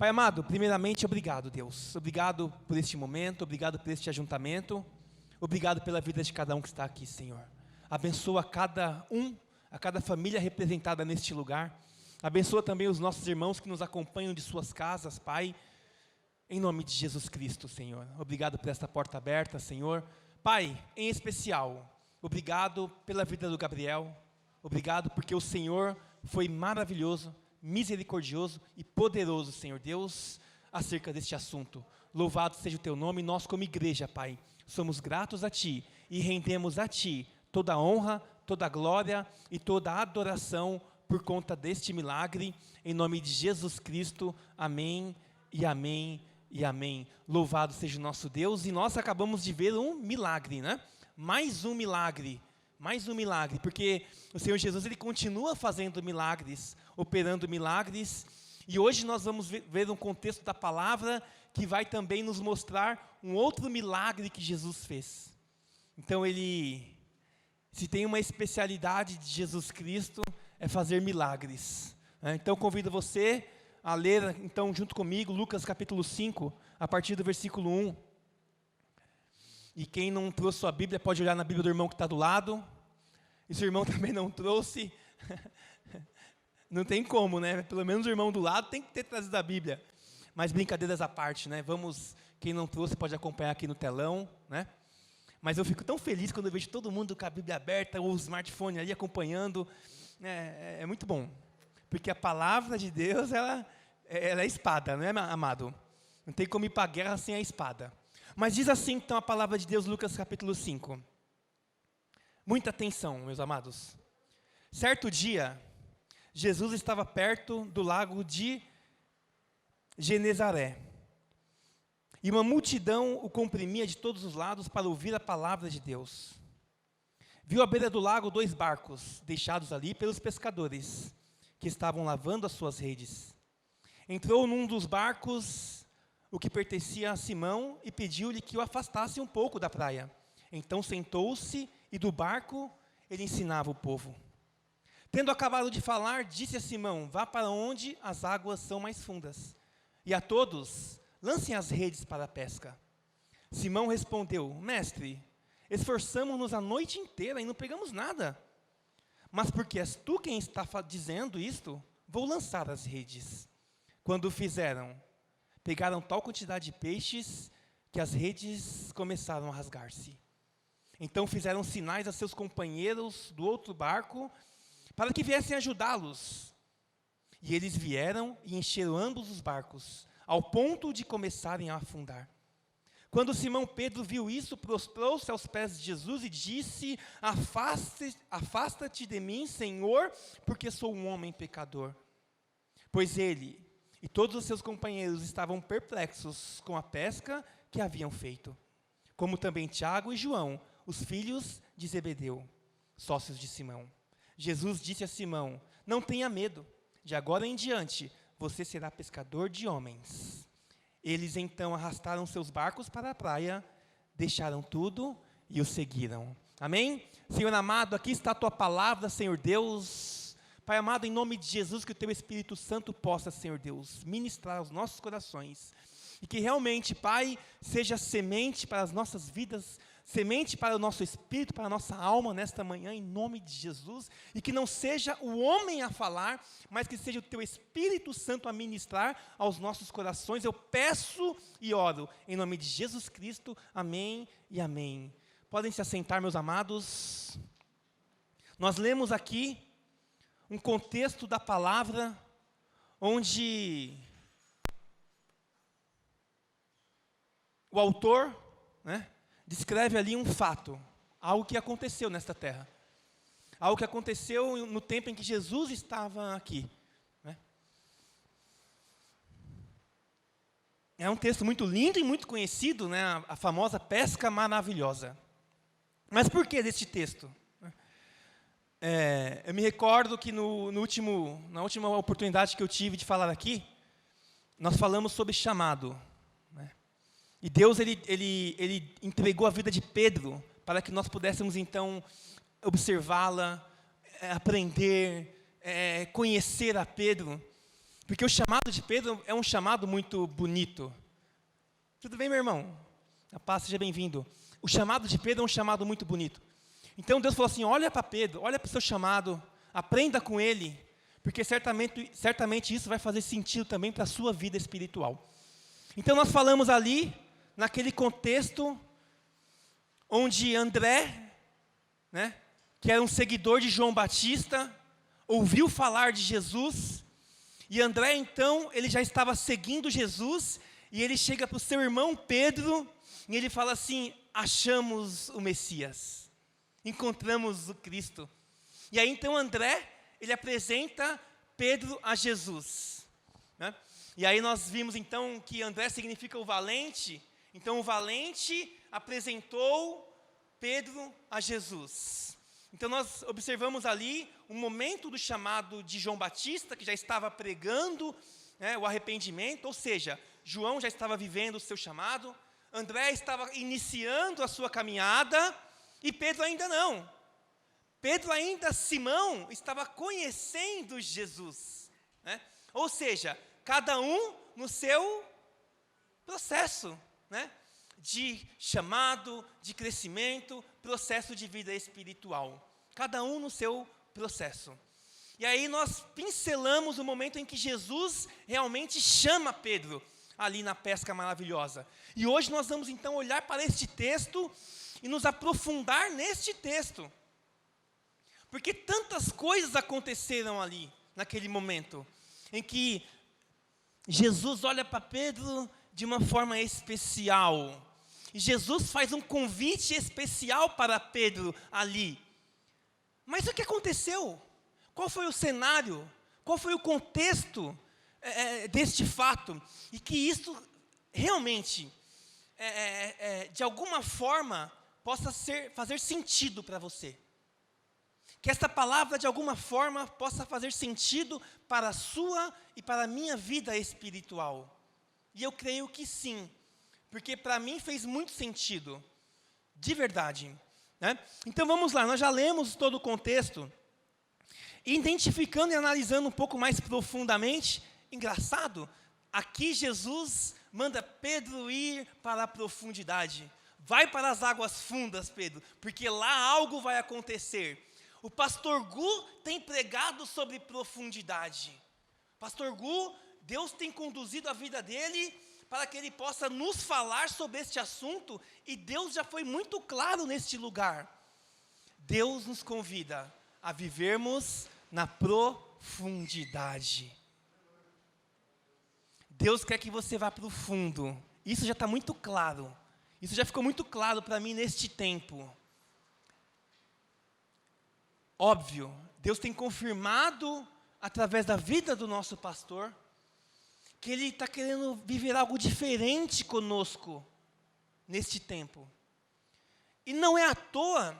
Pai amado, primeiramente, obrigado, Deus. Obrigado por este momento, obrigado por este ajuntamento. Obrigado pela vida de cada um que está aqui, Senhor. Abençoa a cada família representada neste lugar. Abençoa também os nossos irmãos que nos acompanham de suas casas, Pai. Em nome de Jesus Cristo, Senhor. Obrigado por esta porta aberta, Senhor. Pai, em especial, obrigado pela vida do Gabriel. Obrigado porque o Senhor foi maravilhoso, misericordioso e poderoso, Senhor Deus, acerca deste assunto. Louvado seja o teu nome. Nós como igreja, Pai, somos gratos a Ti e rendemos a Ti toda a honra, toda a glória e toda a adoração por conta deste milagre. Em nome de Jesus Cristo, amém e amém e amém. Louvado seja o nosso Deus. E nós acabamos de ver um milagre, né? Mais um milagre, porque o Senhor Jesus, Ele continua fazendo milagres, operando milagres, e hoje nós vamos ver um contexto da palavra, que vai também nos mostrar um outro milagre que Jesus fez. Então se tem uma especialidade de Jesus Cristo, é fazer milagres, né? Então convido você a ler, então, junto comigo, Lucas capítulo 5, a partir do versículo 1, e quem não trouxe sua Bíblia, pode olhar na Bíblia do irmão que está do lado. E se o irmão também não trouxe, não tem como, né? Pelo menos o irmão do lado tem que ter trazido a Bíblia. Mas brincadeiras à parte, né? Quem não trouxe pode acompanhar aqui no telão, né? Mas eu fico tão feliz quando eu vejo todo mundo com a Bíblia aberta, ou o smartphone ali acompanhando. É muito bom. Porque a palavra de Deus, ela é espada, não é, amado? Não tem como ir para a guerra sem a espada. Mas diz assim, então, a palavra de Deus, Lucas capítulo 5. Muita atenção, meus amados. Certo dia, Jesus estava perto do lago de Genezaré. E uma multidão o comprimia de todos os lados para ouvir a palavra de Deus. Viu à beira do lago 2 barcos, deixados ali pelos pescadores, que estavam lavando as suas redes. Entrou num dos barcos, o que pertencia a Simão, e pediu-lhe que o afastasse um pouco da praia. Então sentou-se e do barco ele ensinava o povo. Tendo acabado de falar, disse a Simão: vá para onde as águas são mais fundas, e a todos lancem as redes para a pesca. Simão respondeu: mestre, esforçamo-nos a noite inteira e não pegamos nada. Mas porque és tu quem está dizendo isto, vou lançar as redes. Quando o fizeram, pegaram tal quantidade de peixes que as redes começaram a rasgar-se. Então fizeram sinais a seus companheiros do outro barco para que viessem ajudá-los. E eles vieram e encheram ambos os barcos, ao ponto de começarem a afundar. Quando Simão Pedro viu isso, prostrou-se aos pés de Jesus e disse: afasta-te de mim, Senhor, porque sou um homem pecador. Pois ele e todos os seus companheiros estavam perplexos com a pesca que haviam feito, como também Tiago e João, os filhos de Zebedeu, sócios de Simão. Jesus disse a Simão: não tenha medo, de agora em diante você será pescador de homens. Eles então arrastaram seus barcos para a praia, deixaram tudo e o seguiram. Amém? Senhor amado, aqui está a tua palavra, Senhor Deus. Pai amado, em nome de Jesus, que o teu Espírito Santo possa, Senhor Deus, ministrar aos nossos corações. E que realmente, Pai, seja semente para as nossas vidas, semente para o nosso espírito, para a nossa alma nesta manhã, em nome de Jesus. E que não seja o homem a falar, mas que seja o teu Espírito Santo a ministrar aos nossos corações. Eu peço e oro, em nome de Jesus Cristo. Amém e amém. Podem se assentar, meus amados. Nós lemos aqui um contexto da palavra, onde o autor, né, descreve ali um fato, algo que aconteceu nesta terra, algo que aconteceu no tempo em que Jesus estava aqui, né? É um texto muito lindo e muito conhecido, né, a famosa pesca maravilhosa. Mas por que deste texto? Eu me recordo que na última oportunidade que eu tive de falar aqui, nós falamos sobre chamado, né? E Deus ele entregou a vida de Pedro para que nós pudéssemos então observá-la, aprender, conhecer a Pedro. Porque o chamado de Pedro é um chamado muito bonito. Tudo bem, meu irmão? A paz, seja bem-vindo. O chamado de Pedro é um chamado muito bonito. Então Deus falou assim, olha para Pedro, olha para o seu chamado, aprenda com ele, porque certamente isso vai fazer sentido também para a sua vida espiritual. Então nós falamos ali, naquele contexto, onde André, né, que era um seguidor de João Batista, ouviu falar de Jesus, e André então, ele já estava seguindo Jesus, e ele chega para o seu irmão Pedro, e ele fala assim, achamos o Messias, encontramos o Cristo. E aí então André, ele apresenta Pedro a Jesus, né? E aí nós vimos então que André significa o valente, então o valente apresentou Pedro a Jesus. Então nós observamos ali um momento do chamado de João Batista, que já estava pregando, né, o arrependimento, ou seja, João já estava vivendo o seu chamado, André estava iniciando a sua caminhada, e Pedro ainda não. Pedro ainda, Simão, estava conhecendo Jesus, né? Ou seja, cada um no seu processo, né, de chamado, de crescimento, processo de vida espiritual. Cada um no seu processo. E aí nós pincelamos o momento em que Jesus realmente chama Pedro, ali na pesca maravilhosa. E hoje nós vamos então olhar para este texto e nos aprofundar neste texto. Porque tantas coisas aconteceram ali, naquele momento, em que Jesus olha para Pedro de uma forma especial. E Jesus faz um convite especial para Pedro ali. Mas o que aconteceu? Qual foi o cenário? Qual foi o contexto deste fato? E que isso realmente, de alguma forma, possa fazer sentido para você. Que esta palavra, de alguma forma, possa fazer sentido para a sua e para a minha vida espiritual. E eu creio que sim, porque para mim fez muito sentido, de verdade, né? Então vamos lá, nós já lemos todo o contexto, identificando e analisando um pouco mais profundamente. Engraçado, aqui Jesus manda Pedro ir para a profundidade. Vai para as águas fundas, Pedro, porque lá algo vai acontecer. O pastor Gu tem pregado sobre profundidade. Pastor Gu, Deus tem conduzido a vida dele para que ele possa nos falar sobre este assunto, e Deus já foi muito claro neste lugar. Deus nos convida a vivermos na profundidade. Deus quer que você vá para o fundo. Isso já está muito claro. Isso já ficou muito claro para mim neste tempo. Óbvio, Deus tem confirmado, através da vida do nosso pastor, que Ele está querendo viver algo diferente conosco, neste tempo. E não é à toa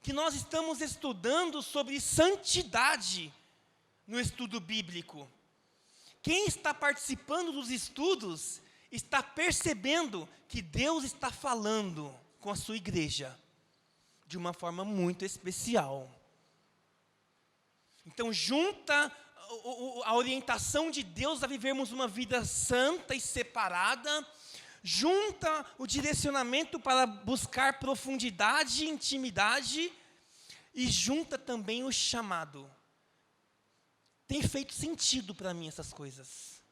que nós estamos estudando sobre santidade no estudo bíblico. Quem está participando dos estudos, está percebendo que Deus está falando com a sua igreja, de uma forma muito especial. Então, junta a orientação de Deus a vivermos uma vida santa e separada, junta o direcionamento para buscar profundidade e intimidade, e junta também o chamado. Tem feito sentido para mim essas coisas.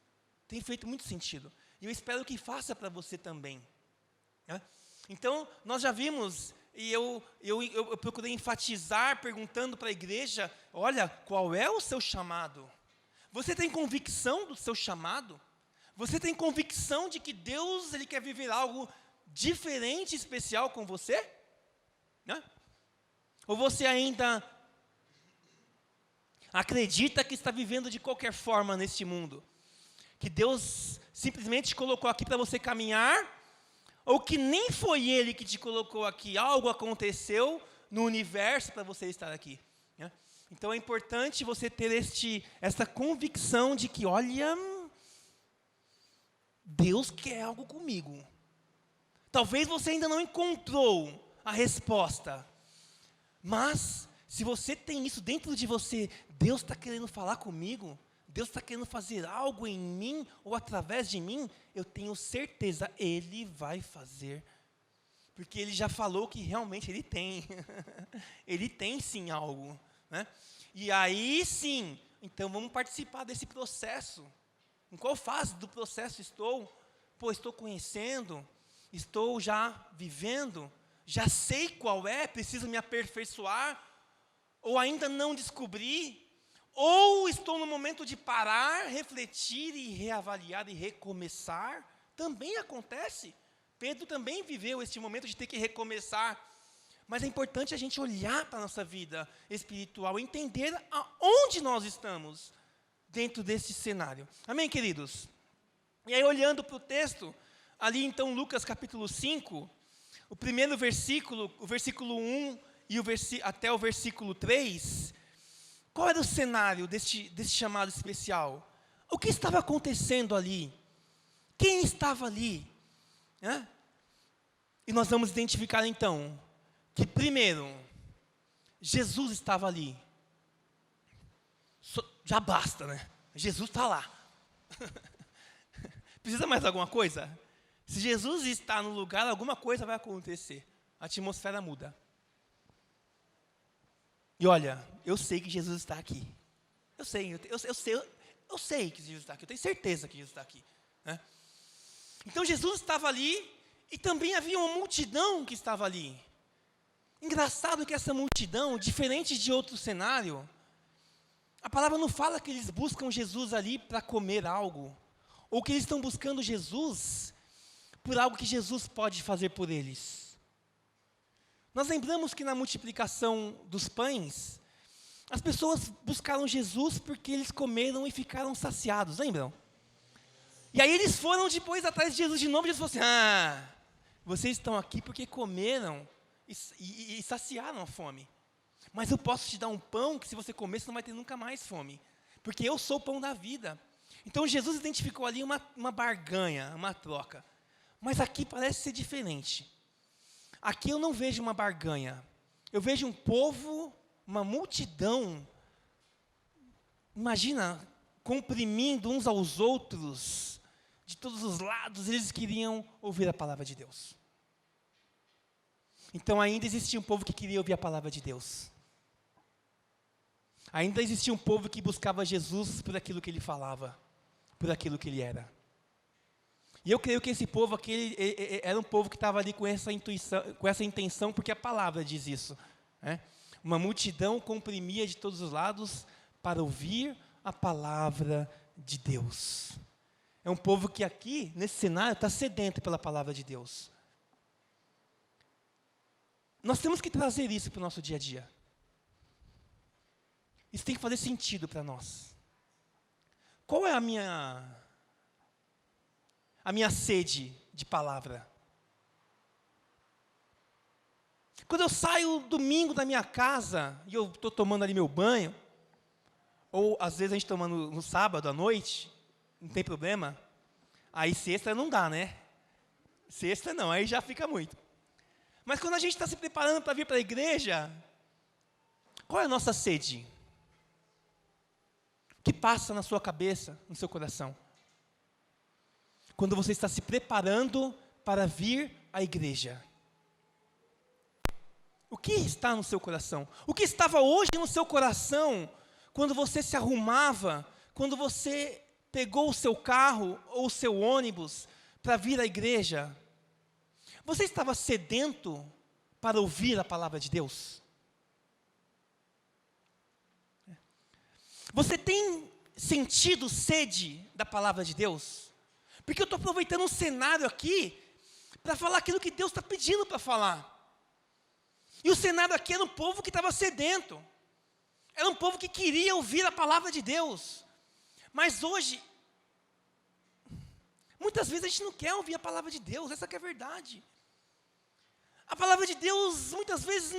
Tem feito muito sentido. E eu espero que faça para você também, né? Então, nós já vimos, e eu procurei enfatizar, perguntando para a igreja, olha, qual é o seu chamado? Você tem convicção do seu chamado? Você tem convicção de que Deus, Ele quer viver algo diferente, especial com você? Né? Ou você ainda acredita que está vivendo de qualquer forma neste mundo? Que Deus simplesmente te colocou aqui para você caminhar, ou que nem foi Ele que te colocou aqui, algo aconteceu no universo para você estar aqui, né? Então é importante você ter essa convicção de que, olha, Deus quer algo comigo. Talvez você ainda não encontrou a resposta, mas se você tem isso dentro de você, Deus está querendo falar comigo, Deus está querendo fazer algo em mim ou através de mim, eu tenho certeza, Ele vai fazer. Porque Ele já falou que realmente Ele tem. Ele tem sim algo, né? E aí sim, então vamos participar desse processo. Em qual fase do processo estou? Estou conhecendo, estou já vivendo, já sei qual é, preciso me aperfeiçoar, ou ainda não descobri, ou estou no momento de parar, refletir e reavaliar e recomeçar. Também acontece. Pedro também viveu este momento de ter que recomeçar. Mas é importante a gente olhar para a nossa vida espiritual, entender aonde nós estamos dentro desse cenário. Amém, queridos? E aí, olhando para o texto, ali então, Lucas capítulo 5, o primeiro versículo, o versículo 1 e até o versículo 3, qual era o cenário desse chamado especial? O que estava acontecendo ali? Quem estava ali? E nós vamos identificar então, que primeiro, Jesus estava ali. Já basta, né? Jesus está lá. Precisa mais alguma coisa? Se Jesus está no lugar, alguma coisa vai acontecer. A atmosfera muda. E olha, eu sei que Jesus está aqui. Eu sei que Jesus está aqui. Eu tenho certeza que Jesus está aqui, né? Então Jesus estava ali e também havia uma multidão que estava ali. Engraçado que essa multidão, diferente de outro cenário, a palavra não fala que eles buscam Jesus ali para comer algo, ou que eles estão buscando Jesus por algo que Jesus pode fazer por eles. Nós lembramos que na multiplicação dos pães, as pessoas buscaram Jesus porque eles comeram e ficaram saciados, lembram? E aí eles foram depois atrás de Jesus de novo, e Jesus falou assim, vocês estão aqui porque comeram e saciaram a fome. Mas eu posso te dar um pão que se você comer, você não vai ter nunca mais fome. Porque eu sou o pão da vida. Então Jesus identificou ali uma barganha, uma troca. Mas aqui parece ser diferente. Aqui eu não vejo uma barganha. Eu vejo um povo, uma multidão, imagina, comprimindo uns aos outros, de todos os lados, eles queriam ouvir a palavra de Deus. Então ainda existia um povo que queria ouvir a palavra de Deus. Ainda existia um povo que buscava Jesus por aquilo que ele falava, por aquilo que ele era. E eu creio que esse povo aqui era um povo que estava ali com essa intenção, porque a palavra diz isso, né? Uma multidão comprimia de todos os lados para ouvir a palavra de Deus. É um povo que aqui, nesse cenário, está sedento pela palavra de Deus. Nós temos que trazer isso para o nosso dia a dia. Isso tem que fazer sentido para nós. Qual é a minha sede de palavra? Quando eu saio domingo da minha casa, e eu estou tomando ali meu banho, ou às vezes a gente tomando no sábado à noite, não tem problema. Aí sexta não dá, né? Sexta não, aí já fica muito. Mas quando a gente está se preparando para vir para a igreja, qual é a nossa sede? O que passa na sua cabeça, no seu coração? Quando você está se preparando para vir à igreja. O que está no seu coração? O que estava hoje no seu coração, quando você se arrumava, quando você pegou o seu carro ou o seu ônibus para vir à igreja? Você estava sedento para ouvir a palavra de Deus? Você tem sentido sede da palavra de Deus? Porque eu estou aproveitando um cenário aqui para falar aquilo que Deus está pedindo para falar. E o cenário aqui era um povo que estava sedento. Era um povo que queria ouvir a palavra de Deus. Mas hoje, muitas vezes a gente não quer ouvir a palavra de Deus, essa que é a verdade. A palavra de Deus muitas vezes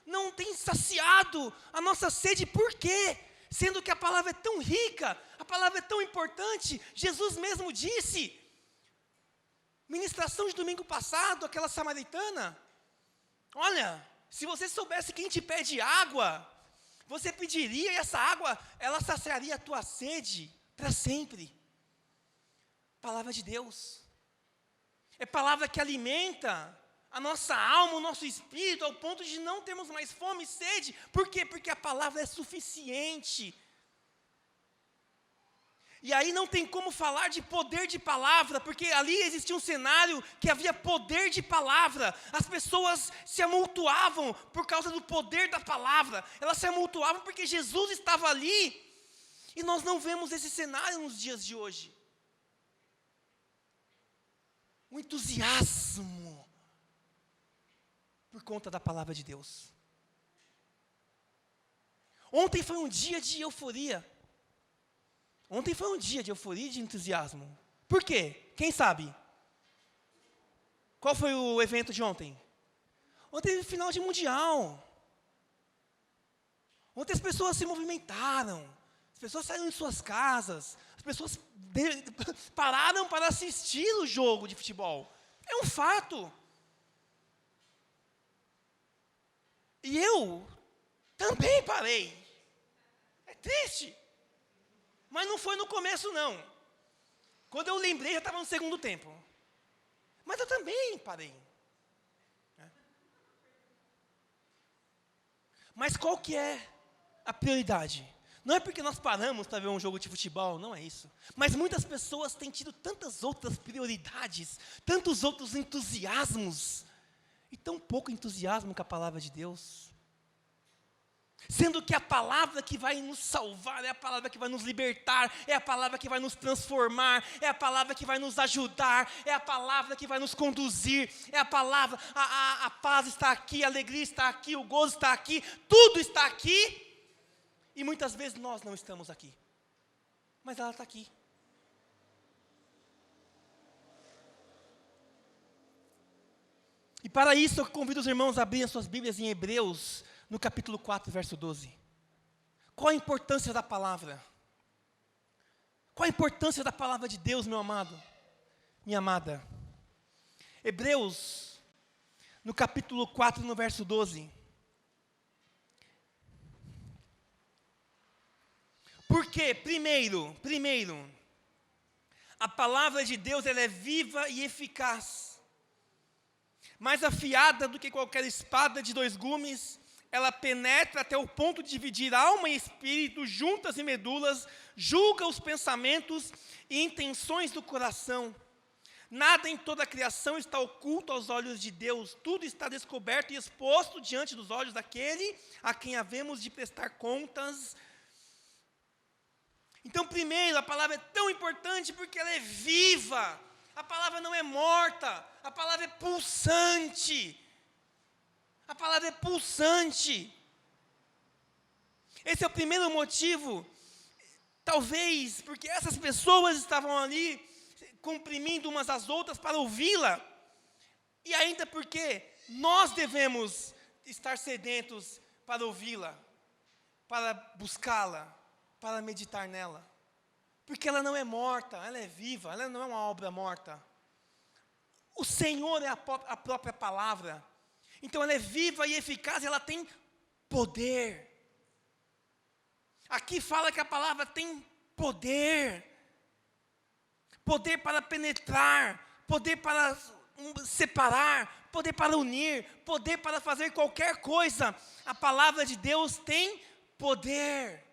não tem saciado a nossa sede, por quê? Sendo que a palavra é tão rica, a palavra é tão importante. Jesus mesmo disse, ministração de domingo passado, aquela samaritana, olha, se você soubesse quem te pede água, você pediria e essa água, ela saciaria a tua sede para sempre. Palavra de Deus. É palavra que alimenta a nossa alma, o nosso espírito, ao ponto de não termos mais fome e sede. Por quê? Porque a palavra é suficiente. E aí não tem como falar de poder de palavra, porque ali existia um cenário que havia poder de palavra. As pessoas se amultuavam por causa do poder da palavra. Elas se amultuavam porque Jesus estava ali. E nós não vemos esse cenário nos dias de hoje. O entusiasmo por conta da palavra de Deus. Ontem foi um dia de euforia. Ontem foi um dia de euforia e de entusiasmo. Por quê? Quem sabe? Qual foi o evento de ontem? Ontem foi final de mundial. Ontem as pessoas se movimentaram. As pessoas saíram de suas casas. As pessoas pararam para assistir o jogo de futebol. É um fato. E eu também parei. É triste. Mas não foi no começo, não. Quando eu lembrei, já estava no segundo tempo. Mas eu também parei. Mas qual que é a prioridade? Não é porque nós paramos para ver um jogo de futebol, não é isso. Mas muitas pessoas têm tido tantas outras prioridades, tantos outros entusiasmos, e tão pouco entusiasmo com a palavra de Deus. Sendo que a palavra que vai nos salvar, é a palavra que vai nos libertar, é a palavra que vai nos transformar, é a palavra que vai nos ajudar, é a palavra que vai nos conduzir, é a palavra, a paz está aqui, a alegria está aqui, o gozo está aqui, tudo está aqui, e muitas vezes nós não estamos aqui, mas ela está aqui. E para isso eu convido os irmãos a abrirem as suas Bíblias em Hebreus, no capítulo 4, verso 12. Qual a importância da palavra? Qual a importância da palavra de Deus, meu amado? Minha amada. Hebreus, no capítulo 4, no verso 12. Porque, primeiro, a palavra de Deus ela é viva e eficaz, mais afiada do que qualquer espada de dois gumes. Ela penetra até o ponto de dividir alma e espírito, juntas e medulas, julga os pensamentos e intenções do coração. Nada em toda a criação está oculto aos olhos de Deus, tudo está descoberto e exposto diante dos olhos daquele a quem havemos de prestar contas. Então, primeiro, a palavra é tão importante porque ela é viva, a palavra não é morta, a palavra é pulsante. A palavra é pulsante. Esse é o primeiro motivo. Talvez porque essas pessoas estavam ali comprimindo umas às outras para ouvi-la. E ainda porque nós devemos estar sedentos para ouvi-la, para buscá-la, para meditar nela. Porque ela não é morta, ela é viva, ela não é uma obra morta. O Senhor é a própria palavra. Então ela é viva e eficaz, ela tem poder. Aqui fala que a palavra tem poder. Poder para penetrar, poder para separar, poder para unir, poder para fazer qualquer coisa. A palavra de Deus tem poder.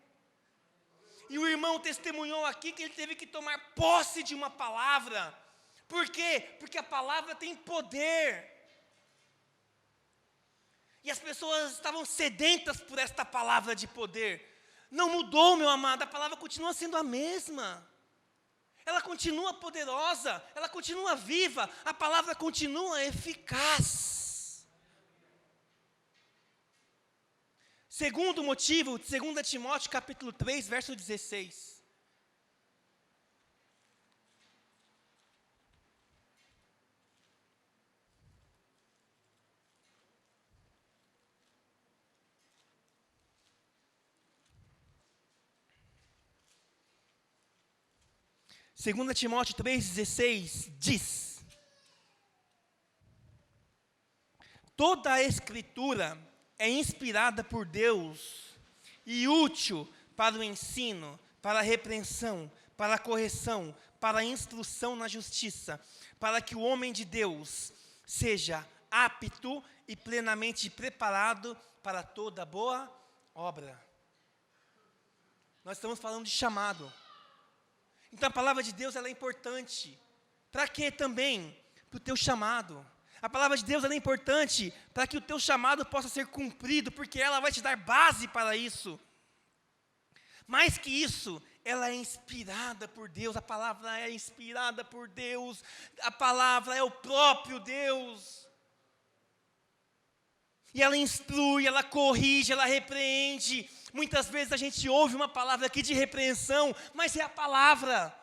E o irmão testemunhou aqui que ele teve que tomar posse de uma palavra. Por quê? Porque a palavra tem poder. E as pessoas estavam sedentas por esta palavra de poder. Não mudou, meu amado, a palavra continua sendo a mesma. Ela continua poderosa, ela continua viva, a palavra continua eficaz. Segundo motivo, 2 Timóteo capítulo 3, verso 16. Segunda Timóteo 3,16 diz: toda a Escritura é inspirada por Deus e útil para o ensino, para a repreensão, para a correção, para a instrução na justiça, para que o homem de Deus seja apto e plenamente preparado para toda boa obra. Nós estamos falando de chamado. Então a palavra de Deus ela é importante. Para quê também? Para o teu chamado. A palavra de Deus ela é importante para que o teu chamado possa ser cumprido, porque ela vai te dar base para isso. Mais que isso, ela é inspirada por Deus, a palavra é inspirada por Deus, a palavra é o próprio Deus. E ela instrui, ela corrige, ela repreende. Muitas vezes a gente ouve uma palavra aqui de repreensão, mas é a palavra.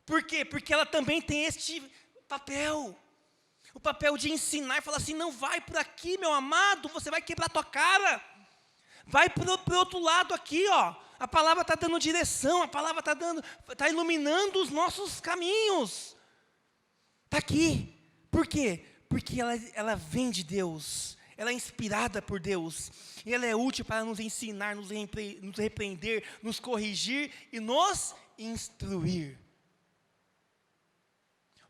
Por quê? Porque ela também tem este papel. O papel de ensinar e falar assim, não vai por aqui, meu amado, você vai quebrar tua cara. Vai para o outro lado aqui, ó. A palavra está dando direção, a palavra está iluminando os nossos caminhos. Está aqui. Por quê? Porque ela vem de Deus. Ela é inspirada por Deus. E ela é útil para nos ensinar, nos repreender, nos corrigir e nos instruir.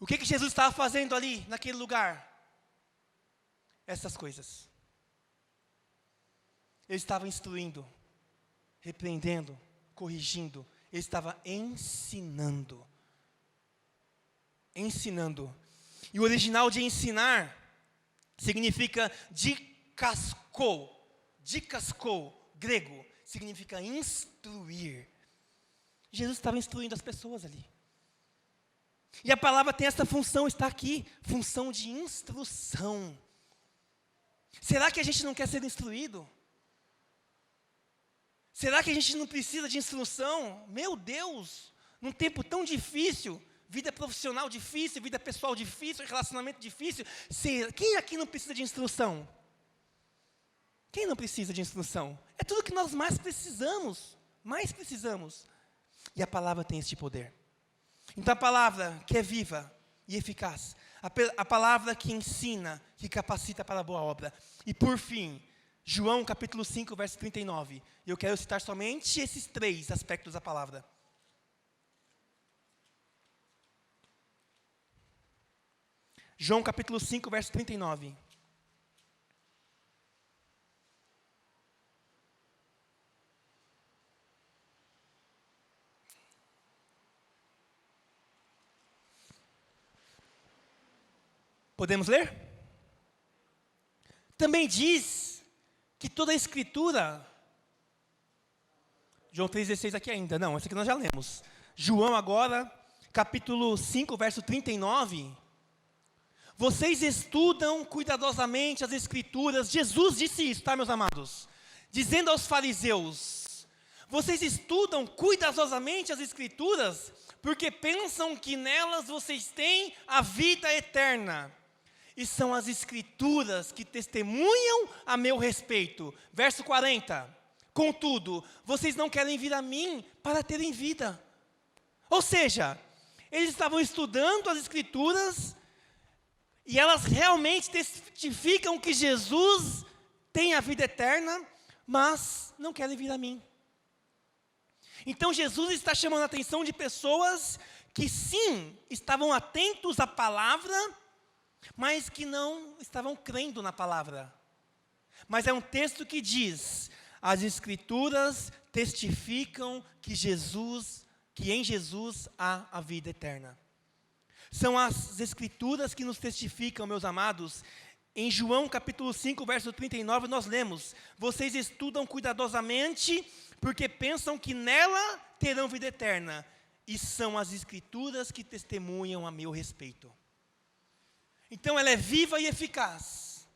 O que Jesus estava fazendo ali, naquele lugar? Essas coisas. Ele estava instruindo, repreendendo, corrigindo. Ele estava ensinando. Ensinando. E o original de ensinar significa dikaskou. Dikaskou, grego, significa instruir. Jesus estava instruindo as pessoas ali. E a palavra tem essa função, está aqui, função de instrução. Será que a gente não quer ser instruído? Será que a gente não precisa de instrução? Meu Deus, num tempo tão difícil, vida profissional difícil, vida pessoal difícil, relacionamento difícil. Quem aqui não precisa de instrução? Quem não precisa de instrução? É tudo que nós mais precisamos. Mais precisamos. E a palavra tem este poder. Então a palavra que é viva e eficaz. A palavra que ensina, que capacita para a boa obra. E por fim, João capítulo 5, verso 39. Eu quero citar somente esses 3 aspectos da palavra. João capítulo 5, verso 39. Podemos ler? Também diz que toda a escritura... João 3,16 aqui ainda. Não, esse aqui nós já lemos. João agora, capítulo 5, verso 39... Vocês estudam cuidadosamente as Escrituras. Jesus disse isso, tá, meus amados? Dizendo aos fariseus, vocês estudam cuidadosamente as Escrituras, porque pensam que nelas vocês têm a vida eterna. E são as Escrituras que testemunham a meu respeito. Verso 40. Contudo, vocês não querem vir a mim para terem vida. Ou seja, eles estavam estudando as Escrituras, e elas realmente testificam que Jesus tem a vida eterna, mas não querem vir a mim. Então Jesus está chamando a atenção de pessoas que sim, estavam atentos à palavra, mas que não estavam crendo na palavra. Mas é um texto que diz, as Escrituras testificam que em Jesus há a vida eterna. São as Escrituras que nos testificam, meus amados. Em João capítulo 5, verso 39, nós lemos, vocês estudam cuidadosamente, porque pensam que nela terão vida eterna. E são as Escrituras que testemunham a meu respeito. Então ela é viva e eficaz.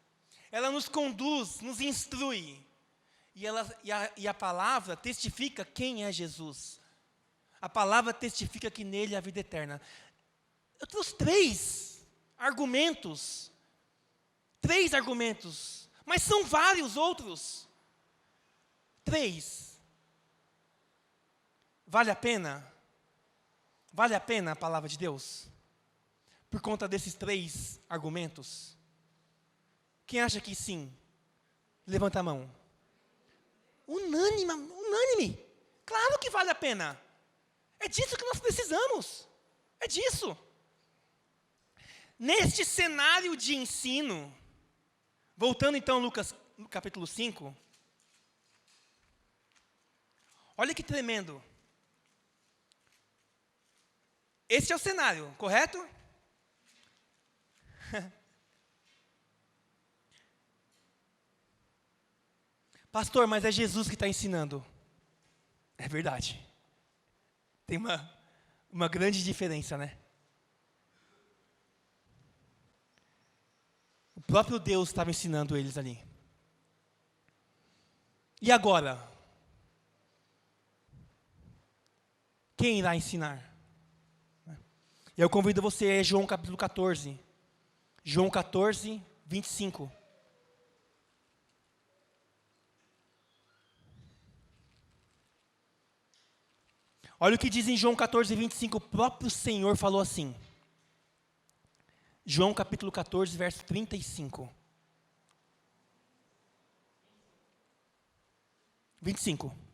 Ela nos conduz, nos instrui. E a palavra testifica quem é Jesus. A palavra testifica que nele há vida eterna. Eu trouxe 3 argumentos. 3 argumentos. Mas são vários outros. 3. Vale a pena? Vale a pena a palavra de Deus? Por conta desses 3 argumentos? Quem acha que sim? Levanta a mão. unânime. Claro que vale a pena. É disso que nós precisamos. É disso. Neste cenário de ensino, voltando então a Lucas, no capítulo 5, olha que tremendo. Este é o cenário, correto? Pastor, mas é Jesus que está ensinando. É verdade. Tem uma grande diferença, né? O próprio Deus estava ensinando eles ali. E agora? Quem irá ensinar? Eu convido você a João capítulo 14. João 14, 25. Olha o que diz em João 14, 25. O próprio Senhor falou assim. João capítulo 14, verso 35. 25.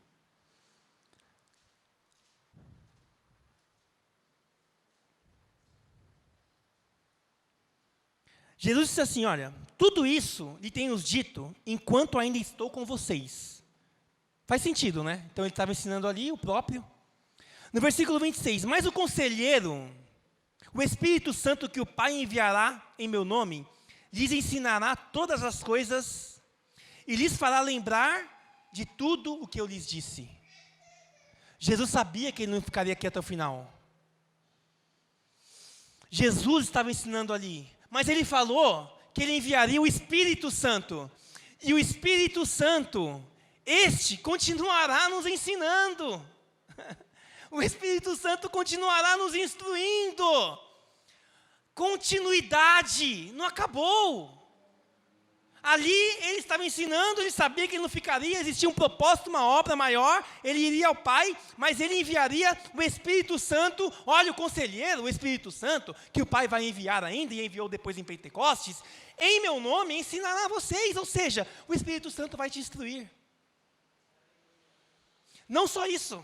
Jesus disse assim, olha, tudo isso lhe tenho dito enquanto ainda estou com vocês. Faz sentido, né? Então ele estava ensinando ali o próprio. No versículo 26, mas o conselheiro, o Espírito Santo que o Pai enviará em meu nome, lhes ensinará todas as coisas e lhes fará lembrar de tudo o que eu lhes disse. Jesus sabia que ele não ficaria aqui até o final. Jesus estava ensinando ali, mas ele falou que ele enviaria o Espírito Santo. E o Espírito Santo, este continuará nos ensinando. O Espírito Santo continuará nos instruindo. Continuidade, não acabou. Ali ele estava ensinando, ele sabia que ele não ficaria, existia um propósito, uma obra maior, ele iria ao Pai, mas ele enviaria o Espírito Santo, olha o conselheiro, o Espírito Santo, que o Pai vai enviar ainda, e enviou depois em Pentecostes, em meu nome ensinará a vocês, ou seja, o Espírito Santo vai te instruir. Não só isso.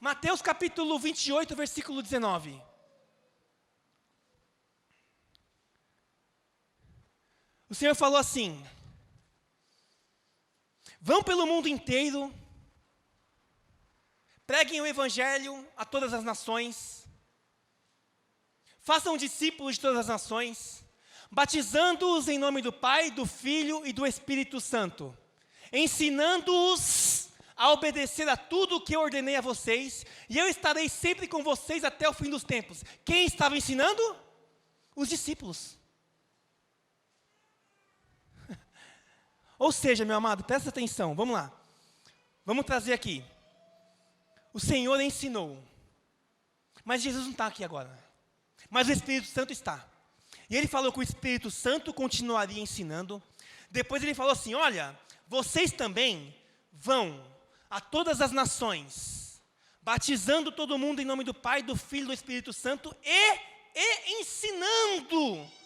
Mateus capítulo 28, versículo 19. O Senhor falou assim: vão pelo mundo inteiro, preguem o Evangelho a todas as nações, façam discípulos de todas as nações, batizando-os em nome do Pai, do Filho e do Espírito Santo, ensinando-os a obedecer a tudo o que eu ordenei a vocês, e eu estarei sempre com vocês até o fim dos tempos. Quem estava ensinando? Os discípulos. Ou seja, meu amado, presta atenção, vamos lá. Vamos trazer aqui. O Senhor ensinou, mas Jesus não está aqui agora. Mas o Espírito Santo está. E ele falou que o Espírito Santo continuaria ensinando. Depois ele falou assim, olha, vocês também vão a todas as nações, batizando todo mundo em nome do Pai, do Filho e do Espírito Santo e ensinando.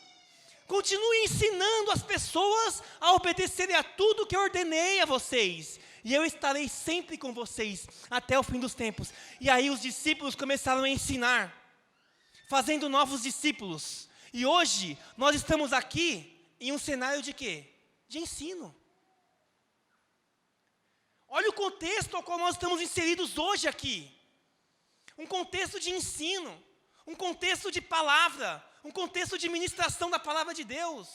Continue ensinando as pessoas a obedecerem a tudo que eu ordenei a vocês. E eu estarei sempre com vocês até o fim dos tempos. E aí os discípulos começaram a ensinar, fazendo novos discípulos. E hoje nós estamos aqui em um cenário de quê? De ensino. Olha o contexto ao qual nós estamos inseridos hoje aqui. Um contexto de ensino, um contexto de palavra, um contexto de ministração da palavra de Deus.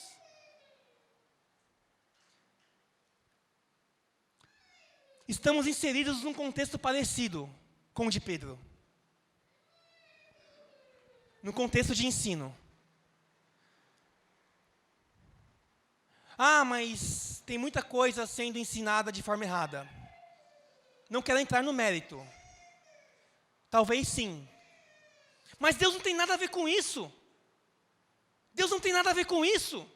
Estamos inseridos num contexto parecido com o de Pedro. No contexto de ensino. Ah, mas tem muita coisa sendo ensinada de forma errada. Não quero entrar no mérito. Talvez sim. Mas Deus não tem nada a ver com isso. Deus não tem nada a ver com isso.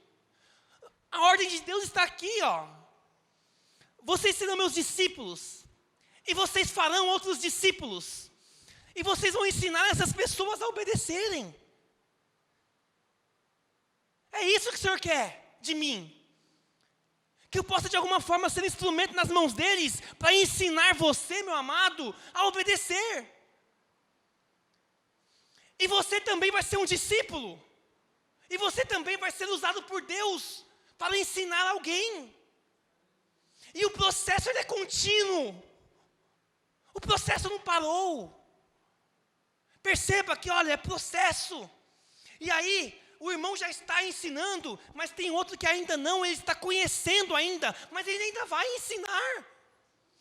A ordem de Deus está aqui, ó. Vocês serão meus discípulos. E vocês farão outros discípulos. E vocês vão ensinar essas pessoas a obedecerem. É isso que o Senhor quer de mim. Que eu possa de alguma forma ser instrumento nas mãos deles para ensinar você, meu amado, a obedecer. E você também vai ser um discípulo. E você também vai ser usado por Deus para ensinar alguém. E o processo ele é contínuo. O processo não parou. Perceba que, olha, é processo. E aí, o irmão já está ensinando, mas tem outro que ainda não, ele está conhecendo ainda, mas ele ainda vai ensinar.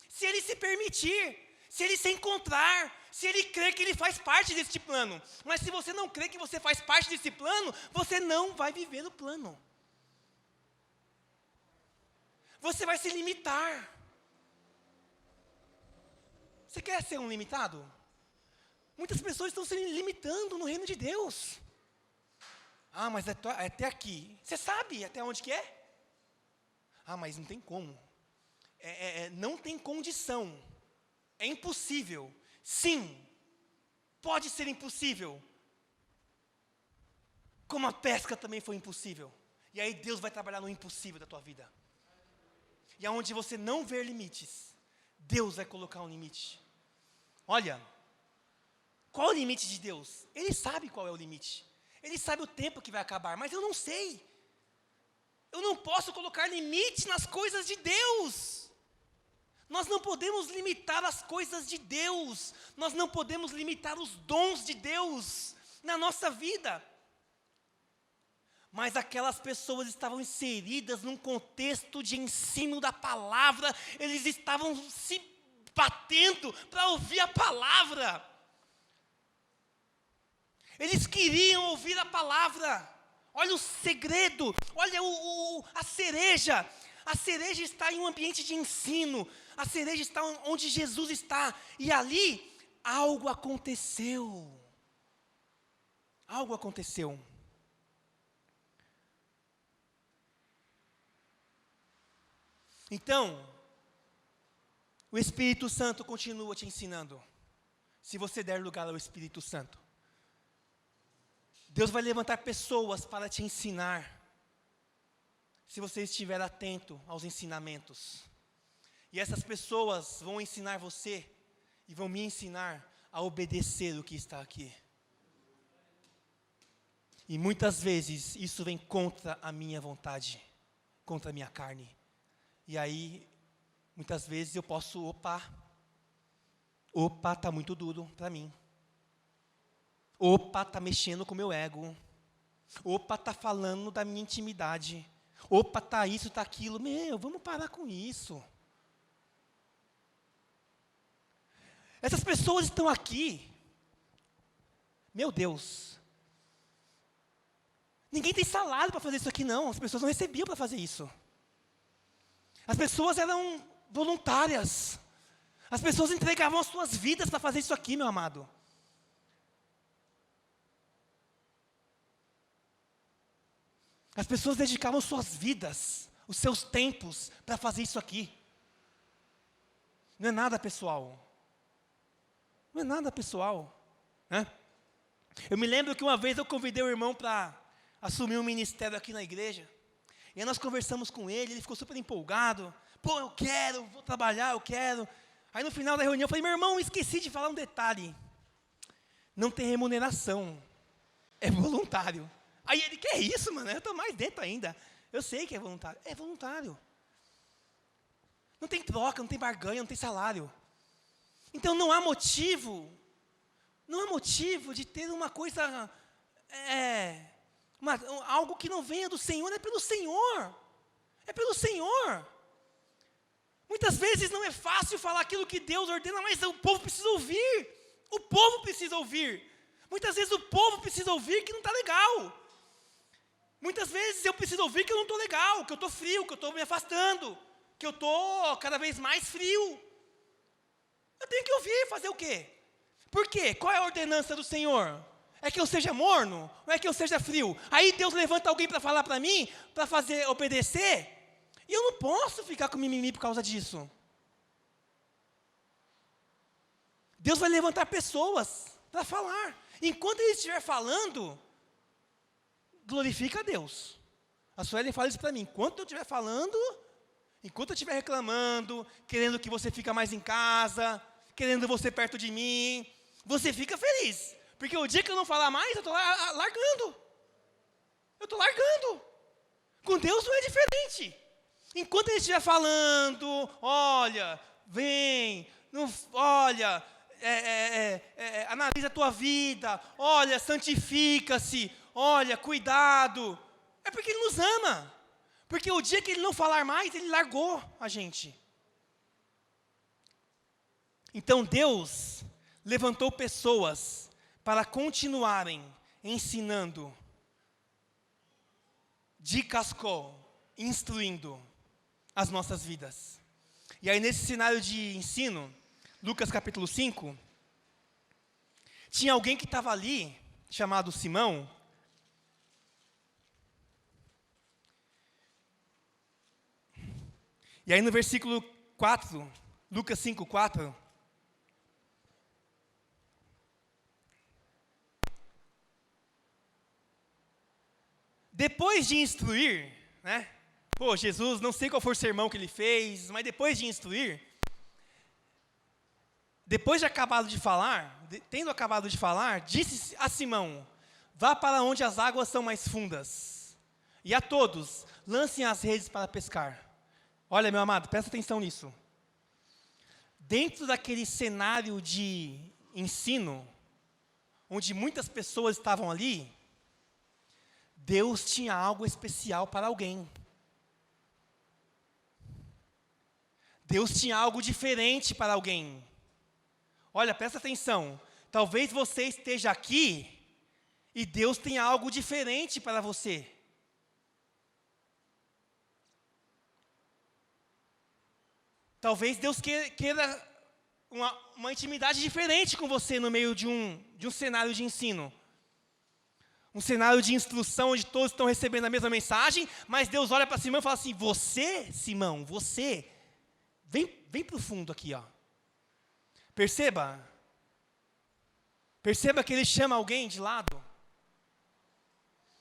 Se ele se permitir, se ele se encontrar, se ele crer que ele faz parte desse plano. Mas se você não crê que você faz parte desse plano, você não vai viver o plano. Você vai se limitar. Você quer ser um limitado? Muitas pessoas estão se limitando no reino de Deus. Ah, mas é até aqui. Você sabe até onde que é? Ah, mas não tem como. Não tem condição. É impossível. Sim, pode ser impossível. Como a pesca também foi impossível. E aí Deus vai trabalhar no impossível da tua vida. E aonde você não ver limites, Deus vai colocar um limite. Olha, qual é o limite de Deus? Ele sabe qual é o limite. Ele sabe o tempo que vai acabar, mas eu não sei. Eu não posso colocar limite nas coisas de Deus. Nós não podemos limitar as coisas de Deus. Nós não podemos limitar os dons de Deus na nossa vida. Mas aquelas pessoas estavam inseridas num contexto de ensino da palavra. Eles estavam se batendo para ouvir a palavra. Eles queriam ouvir a palavra. Olha o segredo, olha a cereja. A cereja está em um ambiente de ensino. A cereja está onde Jesus está. E ali, algo aconteceu. Algo aconteceu. Então, o Espírito Santo continua te ensinando. Se você der lugar ao Espírito Santo. Deus vai levantar pessoas para te ensinar. Se você estiver atento aos ensinamentos. E essas pessoas vão ensinar você e vão me ensinar a obedecer o que está aqui. E muitas vezes isso vem contra a minha vontade, contra a minha carne. E aí, muitas vezes eu posso, está muito duro para mim. Está mexendo com o meu ego. Está falando da minha intimidade. Está isso, está aquilo. Vamos parar com isso. Essas pessoas estão aqui. Meu Deus. Ninguém tem salário para fazer isso aqui, não. As pessoas não recebiam para fazer isso. As pessoas eram voluntárias. As pessoas entregavam as suas vidas para fazer isso aqui, meu amado. As pessoas dedicavam suas vidas, os seus tempos para fazer isso aqui. Não é nada pessoal. Não é nada pessoal. Né? Eu me lembro que uma vez eu convidei o irmão para assumir um ministério aqui na igreja. E aí nós conversamos com ele, ele ficou super empolgado. Eu quero, vou trabalhar, eu quero. Aí no final da reunião eu falei, meu irmão, esqueci de falar um detalhe. Não tem remuneração, é voluntário. Aí ele, que é isso, mano? Eu estou mais dentro ainda. Eu sei que é voluntário. É voluntário. Não tem troca, não tem barganha, não tem salário. Então não há motivo de ter uma coisa, algo que não venha do Senhor, é pelo Senhor. É pelo Senhor. Muitas vezes não é fácil falar aquilo que Deus ordena, mas o povo precisa ouvir. O povo precisa ouvir. Muitas vezes o povo precisa ouvir que não está legal. Muitas vezes eu preciso ouvir que eu não estou legal, que eu estou frio, que eu estou me afastando, que eu estou cada vez mais frio. Eu tenho que ouvir, fazer o quê? Por quê? Qual é a ordenança do Senhor? É que eu seja morno? Ou é que eu seja frio? Aí Deus levanta alguém para falar para mim, para fazer obedecer, e eu não posso ficar com mimimi por causa disso. Deus vai levantar pessoas para falar. Enquanto Ele estiver falando, glorifica a Deus. A Suelen fala isso para mim. Enquanto eu estiver falando, Enquanto eu estiver reclamando, querendo que você fique mais em casa, querendo você perto de mim, você fica feliz. Porque o dia que eu não falar mais, eu estou largando. Eu estou largando. Com Deus não é diferente. Enquanto Ele estiver falando, olha, vem, não, olha, analisa a tua vida, olha, santifica-se, olha, cuidado. É porque Ele nos ama. Porque o dia que Ele não falar mais, Ele largou a gente. Então Deus levantou pessoas para continuarem ensinando, dicascol, instruindo as nossas vidas. E aí nesse cenário de ensino, Lucas capítulo 5, tinha alguém que estava ali, chamado Simão. E aí no versículo 4, Lucas 5, 4, depois de instruir, né? Pô, Jesus, não sei qual foi o sermão que Ele fez, mas depois de instruir, depois de acabado de falar, tendo acabado de falar, disse a Simão, vá para onde as águas são mais fundas, e a todos, lancem as redes para pescar. Olha, meu amado, presta atenção nisso. Dentro daquele cenário de ensino, onde muitas pessoas estavam ali, Deus tinha algo especial para alguém. Deus tinha algo diferente para alguém. Olha, presta atenção. Talvez você esteja aqui e Deus tenha algo diferente para você. Talvez Deus queira uma intimidade diferente com você no meio de um cenário de ensino. Um cenário de instrução onde todos estão recebendo a mesma mensagem, mas Deus olha para Simão e fala assim, você, Simão, você, vem para o fundo aqui, ó. Perceba que Ele chama alguém de lado.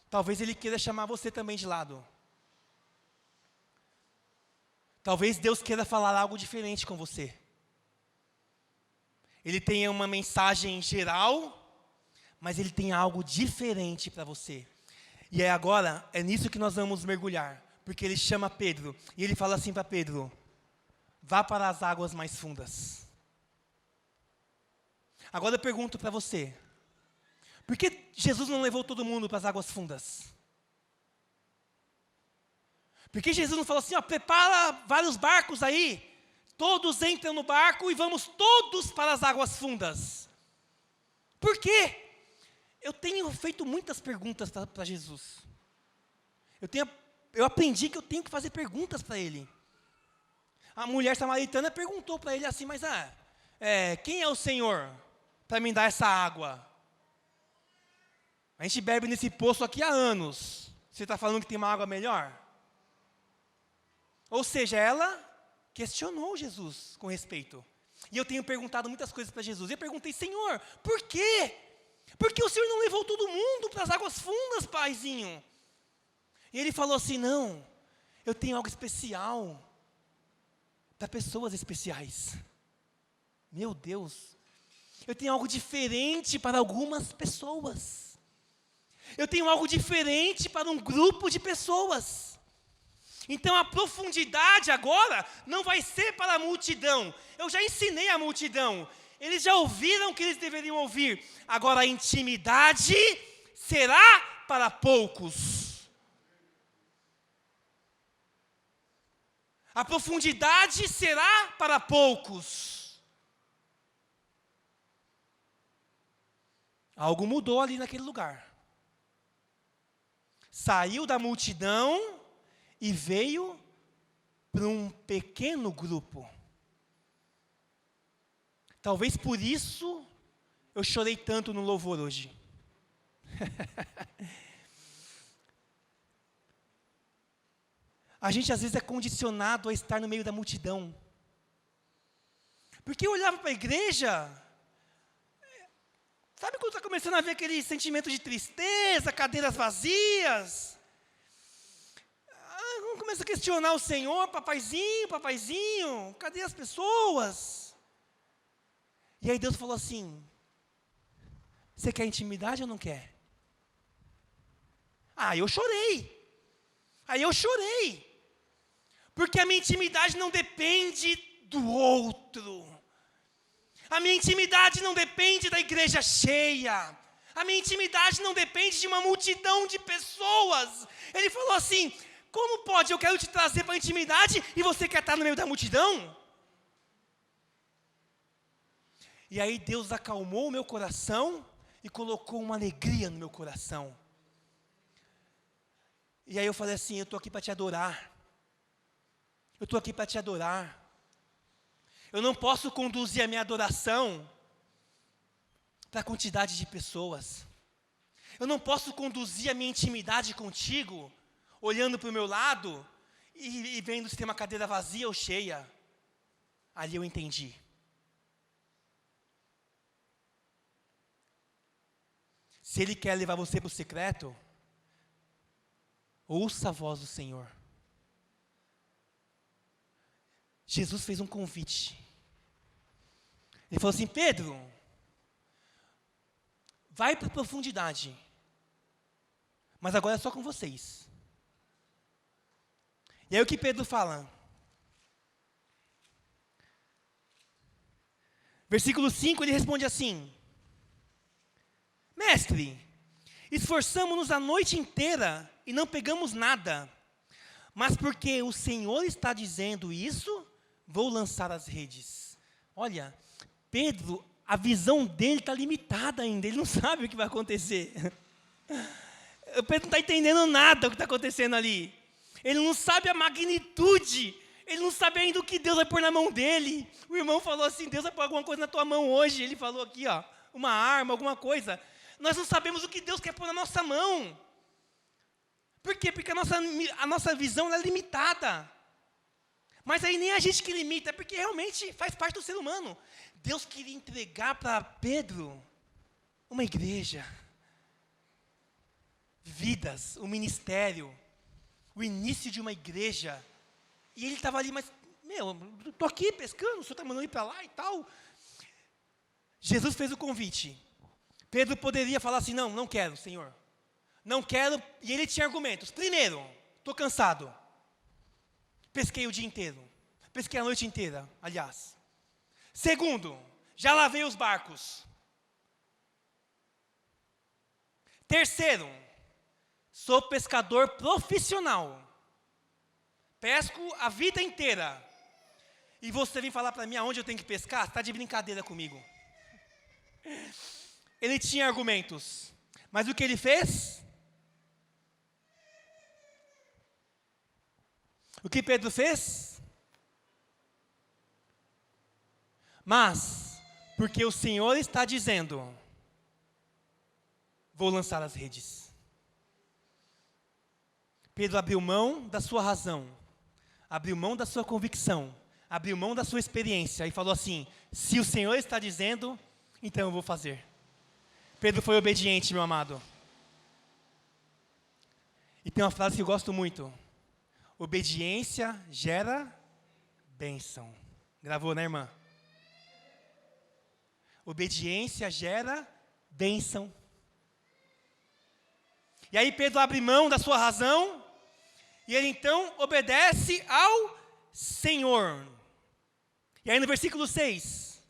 Talvez Ele queira chamar você também de lado. Talvez Deus queira falar algo diferente com você. Ele tenha uma mensagem geral, mas Ele tem algo diferente para você. E aí agora, é nisso que nós vamos mergulhar. Porque Ele chama Pedro, e Ele fala assim para Pedro, vá para as águas mais fundas. Agora eu pergunto para você, por que Jesus não levou todo mundo para as águas fundas? Por que Jesus não falou assim, ó, prepara vários barcos aí, todos entram no barco e vamos todos para as águas fundas? Por quê? Eu tenho feito muitas perguntas para Jesus. Eu aprendi que eu tenho que fazer perguntas para Ele. A mulher samaritana perguntou para Ele assim, mas quem é o Senhor para me dar essa água? A gente bebe nesse poço aqui há anos. Você está falando que tem uma água melhor? Ou seja, ela questionou Jesus com respeito. E eu tenho perguntado muitas coisas para Jesus. E eu perguntei, Senhor, por quê? Por que o Senhor não levou todo mundo para as águas fundas, paizinho? E Ele falou assim, não, eu tenho algo especial para pessoas especiais. Meu Deus, eu tenho algo diferente para algumas pessoas. Eu tenho algo diferente para um grupo de pessoas. Então a profundidade agora não vai ser para a multidão. Eu já ensinei a multidão. Eles já ouviram o que eles deveriam ouvir. Agora a intimidade será para poucos. A profundidade será para poucos. Algo mudou ali naquele lugar. Saiu da multidão e veio para um pequeno grupo. Talvez por isso eu chorei tanto no louvor hoje. A gente às vezes é condicionado a estar no meio da multidão. Porque eu olhava para a igreja, sabe quando está começando a ver aquele sentimento de tristeza, cadeiras vazias? começa a questionar o Senhor, papaizinho, cadê as pessoas? E aí Deus falou assim, você quer intimidade ou não quer? Eu chorei. Aí eu chorei. Porque a minha intimidade não depende do outro. A minha intimidade não depende da igreja cheia. A minha intimidade não depende de uma multidão de pessoas. Ele falou assim, como pode? Eu quero te trazer para a intimidade e você quer estar no meio da multidão? E aí Deus acalmou o meu coração e colocou uma alegria no meu coração. E aí eu falei assim, eu estou aqui para te adorar. Eu estou aqui para te adorar. Eu não posso conduzir a minha adoração para a quantidade de pessoas. Eu não posso conduzir a minha intimidade contigo, olhando para o meu lado e vendo se tem uma cadeira vazia ou cheia. Ali eu entendi. Se Ele quer levar você para o secreto, ouça a voz do Senhor. Jesus fez um convite. Ele falou assim, Pedro, vai para a profundidade, mas agora é só com vocês. E aí o que Pedro fala? Versículo 5, ele responde assim, Mestre, esforçamo-nos a noite inteira e não pegamos nada, mas porque o Senhor está dizendo isso, vou lançar as redes. Olha, Pedro, a visão dele está limitada ainda, ele não sabe o que vai acontecer. O Pedro não está entendendo nada do que está acontecendo ali. Ele não sabe a magnitude, ele não sabe ainda o que Deus vai pôr na mão dele. O irmão falou assim, Deus vai pôr alguma coisa na tua mão hoje. Ele falou aqui, uma arma, alguma coisa. Nós não sabemos o que Deus quer pôr na nossa mão. Por quê? Porque a nossa visão é limitada. Mas aí nem a gente que limita, porque realmente faz parte do ser humano. Deus queria entregar para Pedro uma igreja, vidas, um ministério, o início de uma igreja. E ele estava ali, mas, estou aqui pescando, o senhor está mandando ir para lá e tal. Jesus fez o convite. Pedro poderia falar assim, não quero, Senhor. Não quero, e ele tinha argumentos. Primeiro, estou cansado. Pesquei o dia inteiro. Pesquei a noite inteira, aliás. Segundo, já lavei os barcos. Terceiro, sou pescador profissional. Pesco a vida inteira. E você vem falar para mim aonde eu tenho que pescar? Está de brincadeira comigo. Ele tinha argumentos. Mas o que ele fez? O que Pedro fez? Mas, porque o Senhor está dizendo, vou lançar as redes. Pedro abriu mão da sua razão, abriu mão da sua convicção, abriu mão da sua experiência e falou assim, se o Senhor está dizendo, então eu vou fazer. Pedro foi obediente, meu amado. E tem uma frase que eu gosto muito. Obediência gera bênção. Gravou, né, irmã? Obediência gera bênção. E aí Pedro abre mão da sua razão, e ele então obedece ao Senhor. E aí no versículo 6.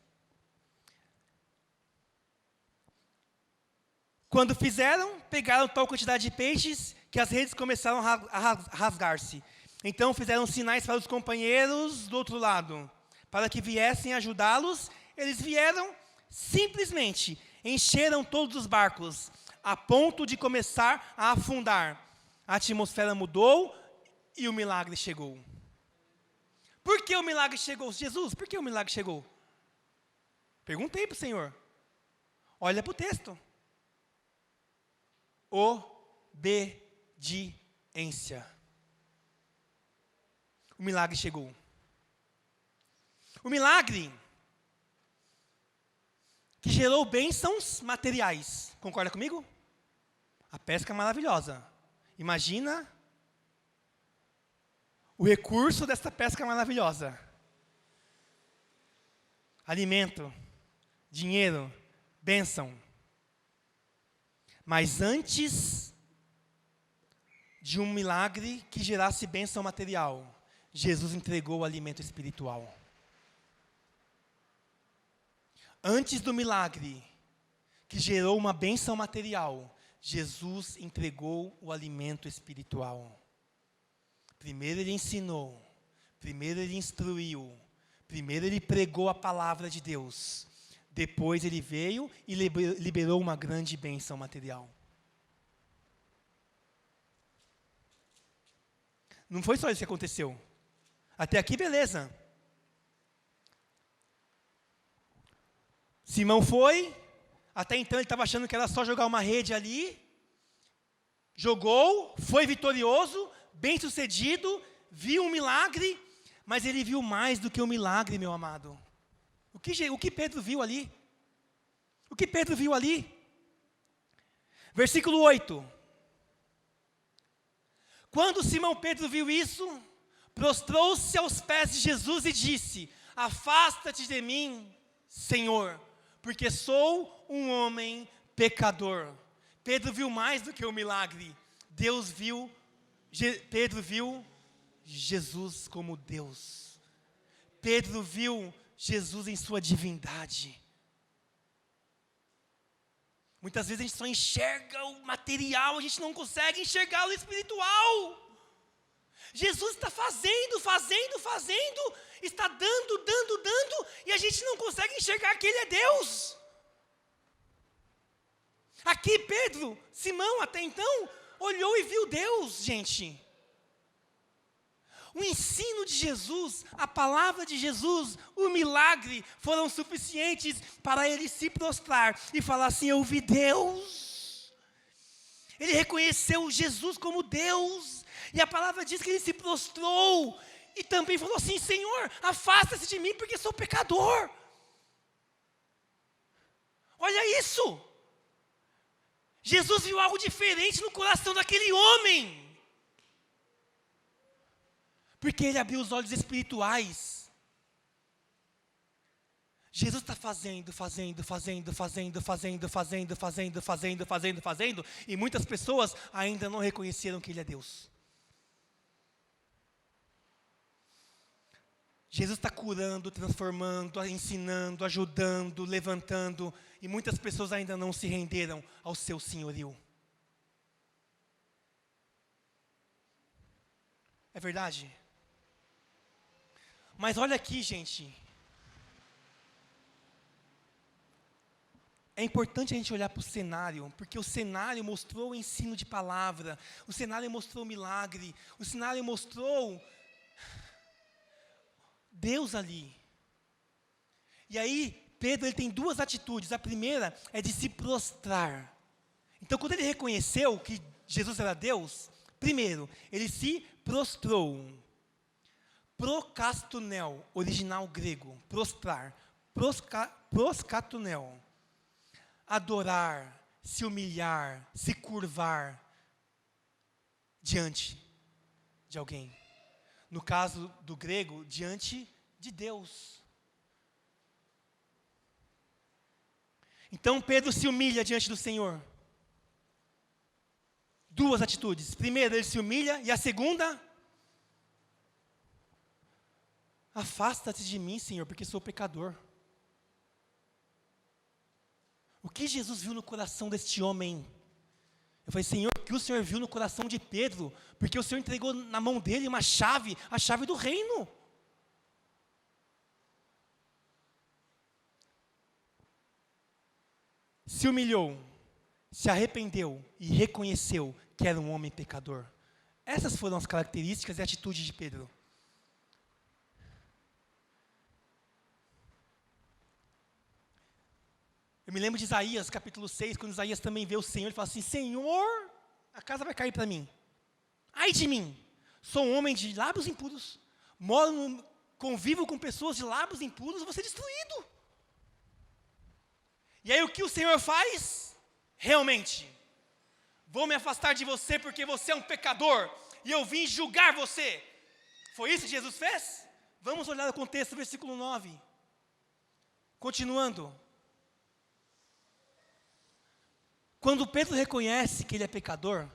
Quando fizeram, pegaram tal quantidade de peixes, que as redes começaram a rasgar-se. Então fizeram sinais para os companheiros do outro lado, para que viessem ajudá-los. Eles vieram, simplesmente encheram todos os barcos, a ponto de começar a afundar. A atmosfera mudou e o milagre chegou. Por que o milagre chegou? Jesus, por que o milagre chegou? Perguntei para o Senhor. Olha para o texto. Obediência. O milagre chegou. O milagre que gerou bênçãos materiais. Concorda comigo? A pesca maravilhosa. Imagina o recurso desta pesca maravilhosa. Alimento, dinheiro, bênção. Mas antes de um milagre que gerasse bênção material, Jesus entregou o alimento espiritual. Antes do milagre que gerou uma bênção material, Jesus entregou o alimento espiritual. Primeiro ele ensinou, primeiro ele instruiu, primeiro ele pregou a palavra de Deus, depois ele veio e liberou uma grande bênção material. Não foi só isso que aconteceu. Até aqui, beleza. Simão foi, até então ele estava achando que era só jogar uma rede ali, jogou, foi vitorioso, bem-sucedido, viu um milagre, mas ele viu mais do que um milagre, meu amado. O que Pedro viu ali? O que Pedro viu ali? Versículo 8. Quando Simão Pedro viu isso, prostrou-se aos pés de Jesus e disse: afasta-te de mim, Senhor, porque sou um homem pecador. Pedro viu mais do que o milagre. Pedro viu Jesus como Deus. Pedro viu Jesus em sua divindade. Muitas vezes a gente só enxerga o material, a gente não consegue enxergar o espiritual. Jesus está fazendo, está dando, e a gente não consegue enxergar que Ele é Deus. Aqui Pedro, Simão até então, olhou e viu Deus, gente. O ensino de Jesus, a palavra de Jesus, o milagre foram suficientes para ele se prostrar e falar assim: eu vi Deus. Ele reconheceu Jesus como Deus, e a palavra diz que ele se prostrou e também falou assim: Senhor, afasta-se de mim porque sou pecador. Olha isso. Jesus viu algo diferente no coração daquele homem. Porque ele abriu os olhos espirituais. Jesus está fazendo, e muitas pessoas ainda não reconheceram que Ele é Deus. Jesus está curando, transformando, ensinando, ajudando, levantando, e muitas pessoas ainda não se renderam ao seu senhorio. É verdade? Mas olha aqui, gente. É importante a gente olhar para o cenário, porque o cenário mostrou o ensino de palavra, o cenário mostrou o milagre, o cenário mostrou Deus ali. E aí, Pedro ele tem duas atitudes. A primeira é de se prostrar. Então, quando ele reconheceu que Jesus era Deus, primeiro, ele se prostrou. Proskatunel, original grego, prostrar, proskatunel, adorar, se humilhar, se curvar diante de alguém. No caso do grego, diante de Deus. Então Pedro se humilha diante do Senhor. Duas atitudes. Primeiro, ele se humilha, e a segunda: afasta-te de mim, Senhor, porque sou pecador. O que Jesus viu no coração deste homem? Eu falei: Senhor, o que o Senhor viu no coração de Pedro? Porque o Senhor entregou na mão dele uma chave, a chave do reino. Se humilhou, se arrependeu e reconheceu que era um homem pecador. Essas foram as características e atitudes de Pedro. Eu me lembro de Isaías, capítulo 6, quando Isaías também vê o Senhor, ele fala assim: Senhor, a casa vai cair para mim. Ai de mim, sou um homem de lábios impuros, convivo com pessoas de lábios impuros, vou ser destruído. E aí o que o Senhor faz? Realmente, vou me afastar de você porque você é um pecador, e eu vim julgar você. Foi isso que Jesus fez? Vamos olhar o contexto do versículo 9. Continuando. Quando Pedro reconhece que ele é pecador,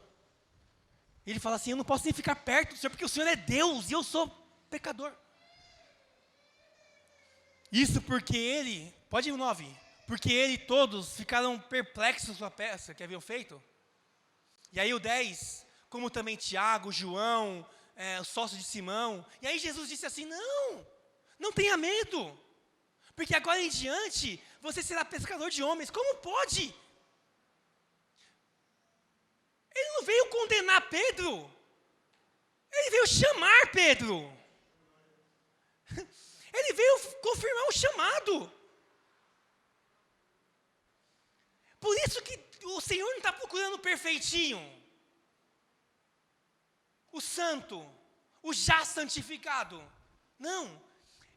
ele fala assim: eu não posso nem ficar perto do Senhor, porque o Senhor é Deus e eu sou pecador. Isso porque ele, pode ir o 9, porque ele e todos ficaram perplexos com a peça que haviam feito. E aí o 10, como também Tiago, João, o sócio de Simão. E aí Jesus disse assim: não tenha medo, porque agora em diante você será pescador de homens. Como pode? Ele não veio condenar Pedro, ele veio chamar Pedro. Ele veio confirmar o chamado. Por isso que o Senhor não está procurando o perfeitinho, o santo, o já santificado. Não,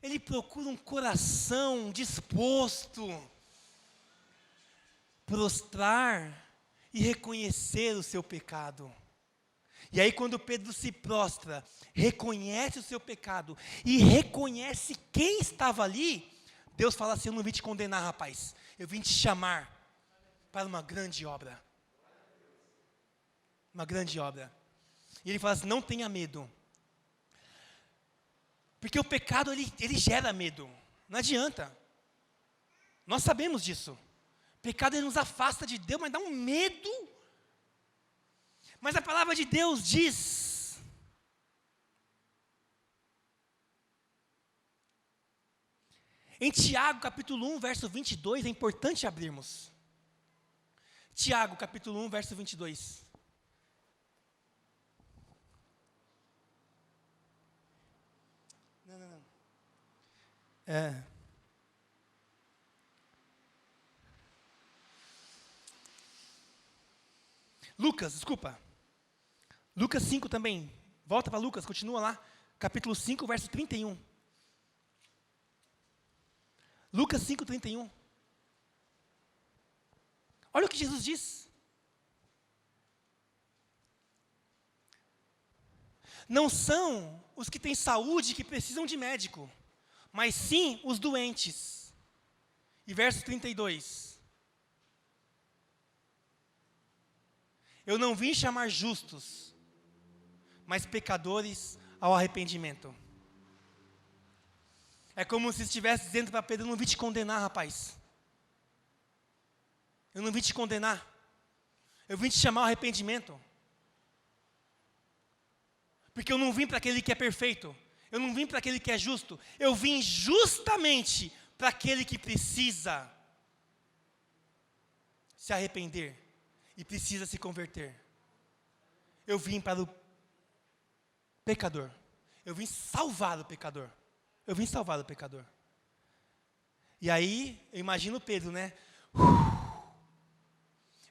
Ele procura um coração disposto, prostrar e reconhecer o seu pecado. E aí quando Pedro se prostra, reconhece o seu pecado e reconhece quem estava ali, Deus fala assim: eu não vim te condenar, rapaz, eu vim te chamar para uma grande obra. Uma grande obra. E ele fala assim: não tenha medo. Porque o pecado, ele gera medo. Não adianta. Nós sabemos disso. O pecado, ele nos afasta de Deus, mas dá um medo. Mas a palavra de Deus diz: em Tiago capítulo 1, verso 22, é importante abrirmos. Tiago capítulo 1, verso 22. Não. Lucas, desculpa. Lucas 5 também. Volta para Lucas, continua lá. Capítulo 5, verso 31. Lucas 5, 31. Olha o que Jesus diz. Não são os que têm saúde que precisam de médico, mas sim os doentes. E verso 32. Eu não vim chamar justos, mas pecadores ao arrependimento. É como se estivesse dizendo para Pedro: eu não vim te condenar, rapaz. Eu não vim te condenar. Eu vim te chamar ao arrependimento. Porque eu não vim para aquele que é perfeito. Eu não vim para aquele que é justo. Eu vim justamente para aquele que precisa se arrepender e precisa se converter. Eu vim para o pecador. Eu vim salvar o pecador. Eu vim salvar o pecador. E aí, eu imagino Pedro, né?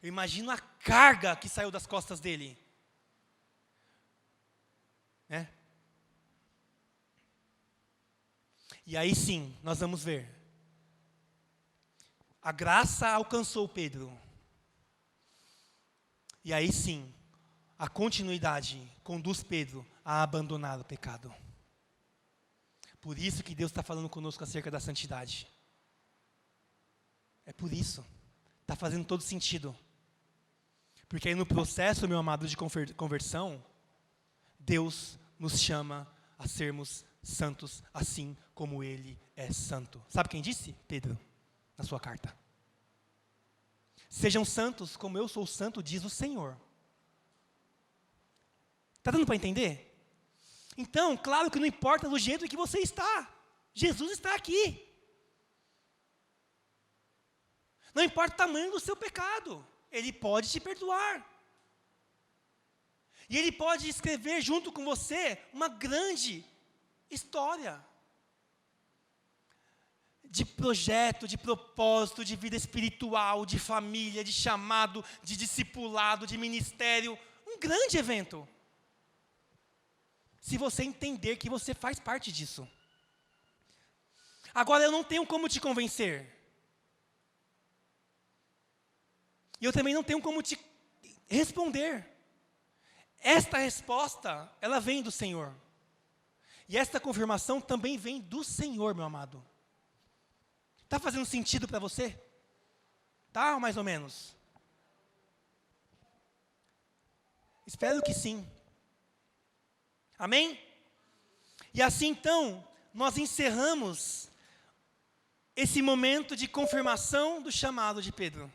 Eu imagino a carga que saiu das costas dele. Né? E aí sim, nós vamos ver. A graça alcançou Pedro. E aí sim, a continuidade conduz Pedro a abandonar o pecado. Por isso que Deus está falando conosco acerca da santidade. É por isso. Está fazendo todo sentido. Porque aí no processo, meu amado, de conversão, Deus nos chama a sermos santos, assim como Ele é santo. Sabe quem disse? Pedro, na sua carta. Sejam santos como eu sou santo, diz o Senhor. Está dando para entender? Então, claro que não importa do jeito que você está. Jesus está aqui. Não importa o tamanho do seu pecado. Ele pode te perdoar. E Ele pode escrever junto com você uma grande história de projeto, de propósito, de vida espiritual, de família, de chamado, de discipulado, de ministério. Um grande evento. Se você entender que você faz parte disso. Agora, eu não tenho como te convencer. E eu também não tenho como te responder. Esta resposta, ela vem do Senhor. E esta confirmação também vem do Senhor, meu amado. Está fazendo sentido para você? Tá, ou mais ou menos? Espero que sim. Amém? E assim então, nós encerramos esse momento de confirmação do chamado de Pedro.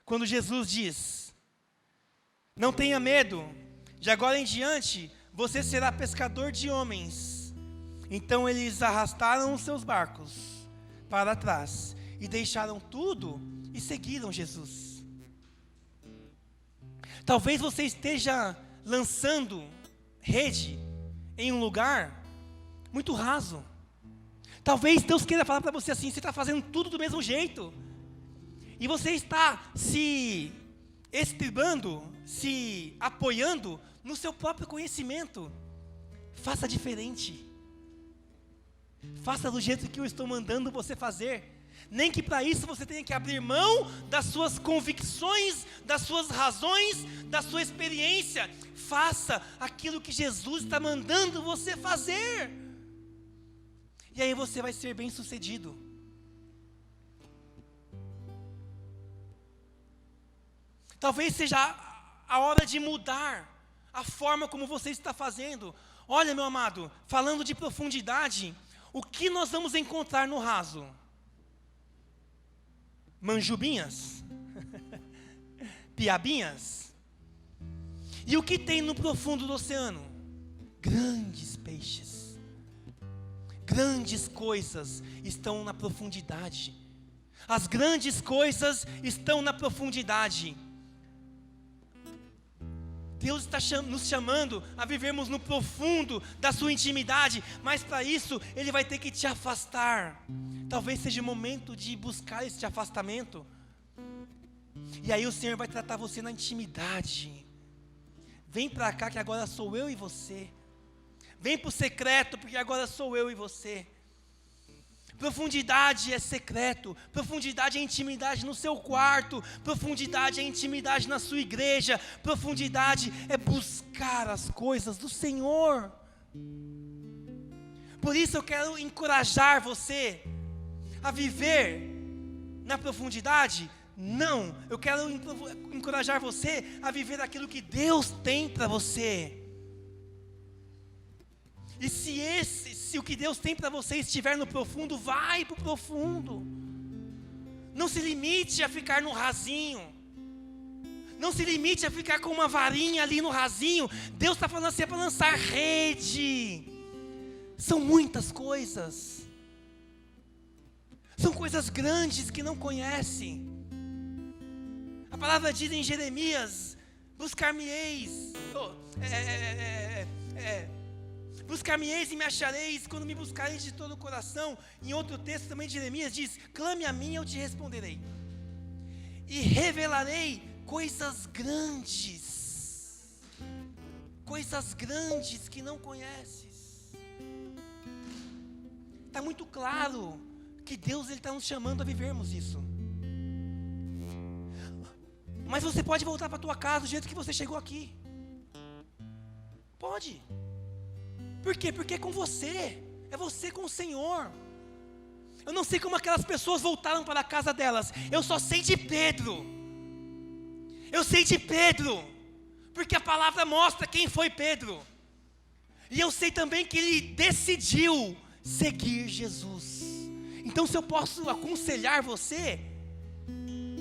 Quando Jesus diz: não tenha medo, de agora em diante, você será pescador de homens. Então eles arrastaram os seus barcos para trás e deixaram tudo e seguiram Jesus. Talvez você esteja lançando rede em um lugar muito raso. Talvez Deus queira falar para você assim: você está fazendo tudo do mesmo jeito. E você está se estribando, se apoiando no seu próprio conhecimento. Faça diferente. Faça do jeito que eu estou mandando você fazer. Nem que para isso você tenha que abrir mão das suas convicções, das suas razões, da sua experiência. Faça aquilo que Jesus está mandando você fazer. E aí você vai ser bem sucedido. Talvez seja a hora de mudar a forma como você está fazendo. Olha, meu amado, falando de profundidade, o que nós vamos encontrar no raso? Manjubinhas? Piabinhas? E o que tem no profundo do oceano? Grandes peixes. Grandes coisas estão na profundidade. As grandes coisas estão na profundidade. Deus está nos chamando a vivermos no profundo da sua intimidade, mas para isso Ele vai ter que te afastar. Talvez seja o momento de buscar esse afastamento. E aí o Senhor vai tratar você na intimidade. Vem para cá que agora sou eu e você. Vem para o secreto, porque agora sou eu e você. Profundidade é secreto, profundidade é intimidade no seu quarto, profundidade é intimidade na sua igreja, profundidade é buscar as coisas do Senhor. Por isso eu quero encorajar você a viver na profundidade. Não, eu quero encorajar você a viver aquilo que Deus tem para você. E se o que Deus tem para você estiver no profundo, vai para o profundo. Não se limite a ficar no rasinho. Não se limite a ficar com uma varinha ali no rasinho. Deus está falando assim, é para lançar rede. São muitas coisas. São coisas grandes que não conhece. A palavra diz em Jeremias: buscar-me-eis. Buscar-me-eis e me achareis quando me buscareis de todo o coração. Em outro texto também de Jeremias diz: clame a mim e eu te responderei. E revelarei coisas grandes. Coisas grandes que não conheces. Está muito claro que Deus está nos chamando a vivermos isso. Mas você pode voltar para a tua casa do jeito que você chegou aqui. Pode. Por quê? Porque é com você. É você com o Senhor. Eu não sei como aquelas pessoas voltaram para a casa delas. Eu só sei de Pedro. Eu sei de Pedro. Porque a palavra mostra quem foi Pedro. E eu sei também que ele decidiu seguir Jesus. Então, se eu posso aconselhar você,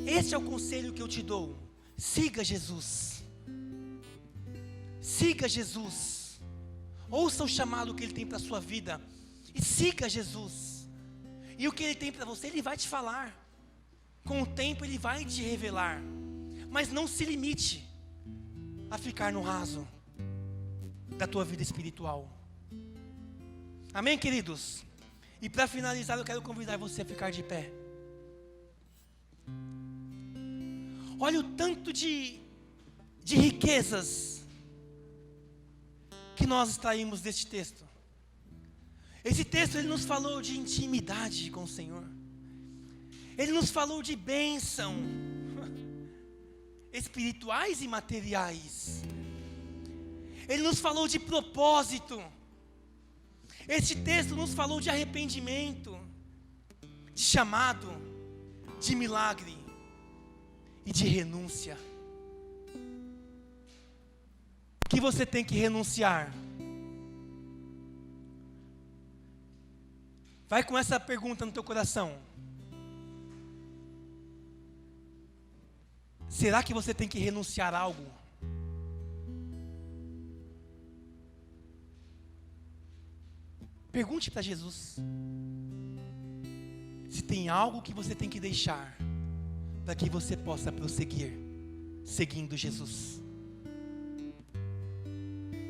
esse é o conselho que eu te dou. Siga Jesus. Siga Jesus. Ouça o chamado que Ele tem para a sua vida e siga Jesus. E o que Ele tem para você, Ele vai te falar. Com o tempo Ele vai te revelar. Mas não se limite a ficar no raso da tua vida espiritual. Amém, queridos? E para finalizar, eu quero convidar você a ficar de pé. Olha o tanto de riquezas que nós extraímos deste texto. Esse texto ele nos falou de intimidade com o Senhor. Ele nos falou de bênção espirituais e materiais. Ele nos falou de propósito. Esse texto nos falou de arrependimento, de chamado, de milagre e de renúncia. O que você tem que renunciar? Vai com essa pergunta no teu coração. Será que você tem que renunciar a algo? Pergunte para Jesus se tem algo que você tem que deixar para que você possa prosseguir seguindo Jesus.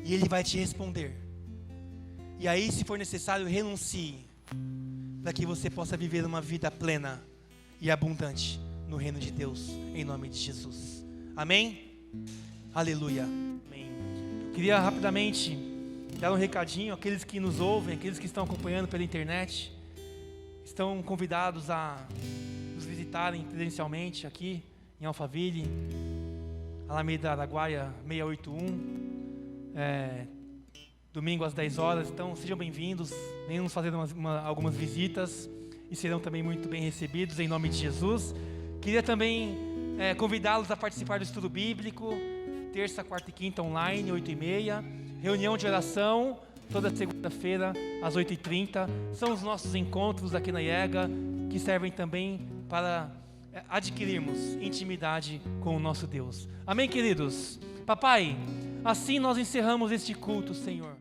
E Ele vai te responder. E aí, se for necessário, renuncie para que você possa viver uma vida plena e abundante no reino de Deus, em nome de Jesus. Amém? Aleluia. Amém. Eu queria rapidamente dar um recadinho. Aqueles que nos ouvem, aqueles que estão acompanhando pela internet, estão convidados a nos visitarem presencialmente aqui em Alphaville, Alameda Araguaia 681, domingo às 10 horas. Então sejam bem-vindos, venham nos fazer algumas visitas e serão também muito bem recebidos em nome de Jesus. Queria também convidá-los a participar do estudo bíblico, terça, quarta e quinta online, 8h30, reunião de oração, toda segunda-feira, às 8h30, são os nossos encontros aqui na IEGA, que servem também para adquirirmos intimidade com o nosso Deus. Amém, queridos? Papai, assim nós encerramos este culto, Senhor.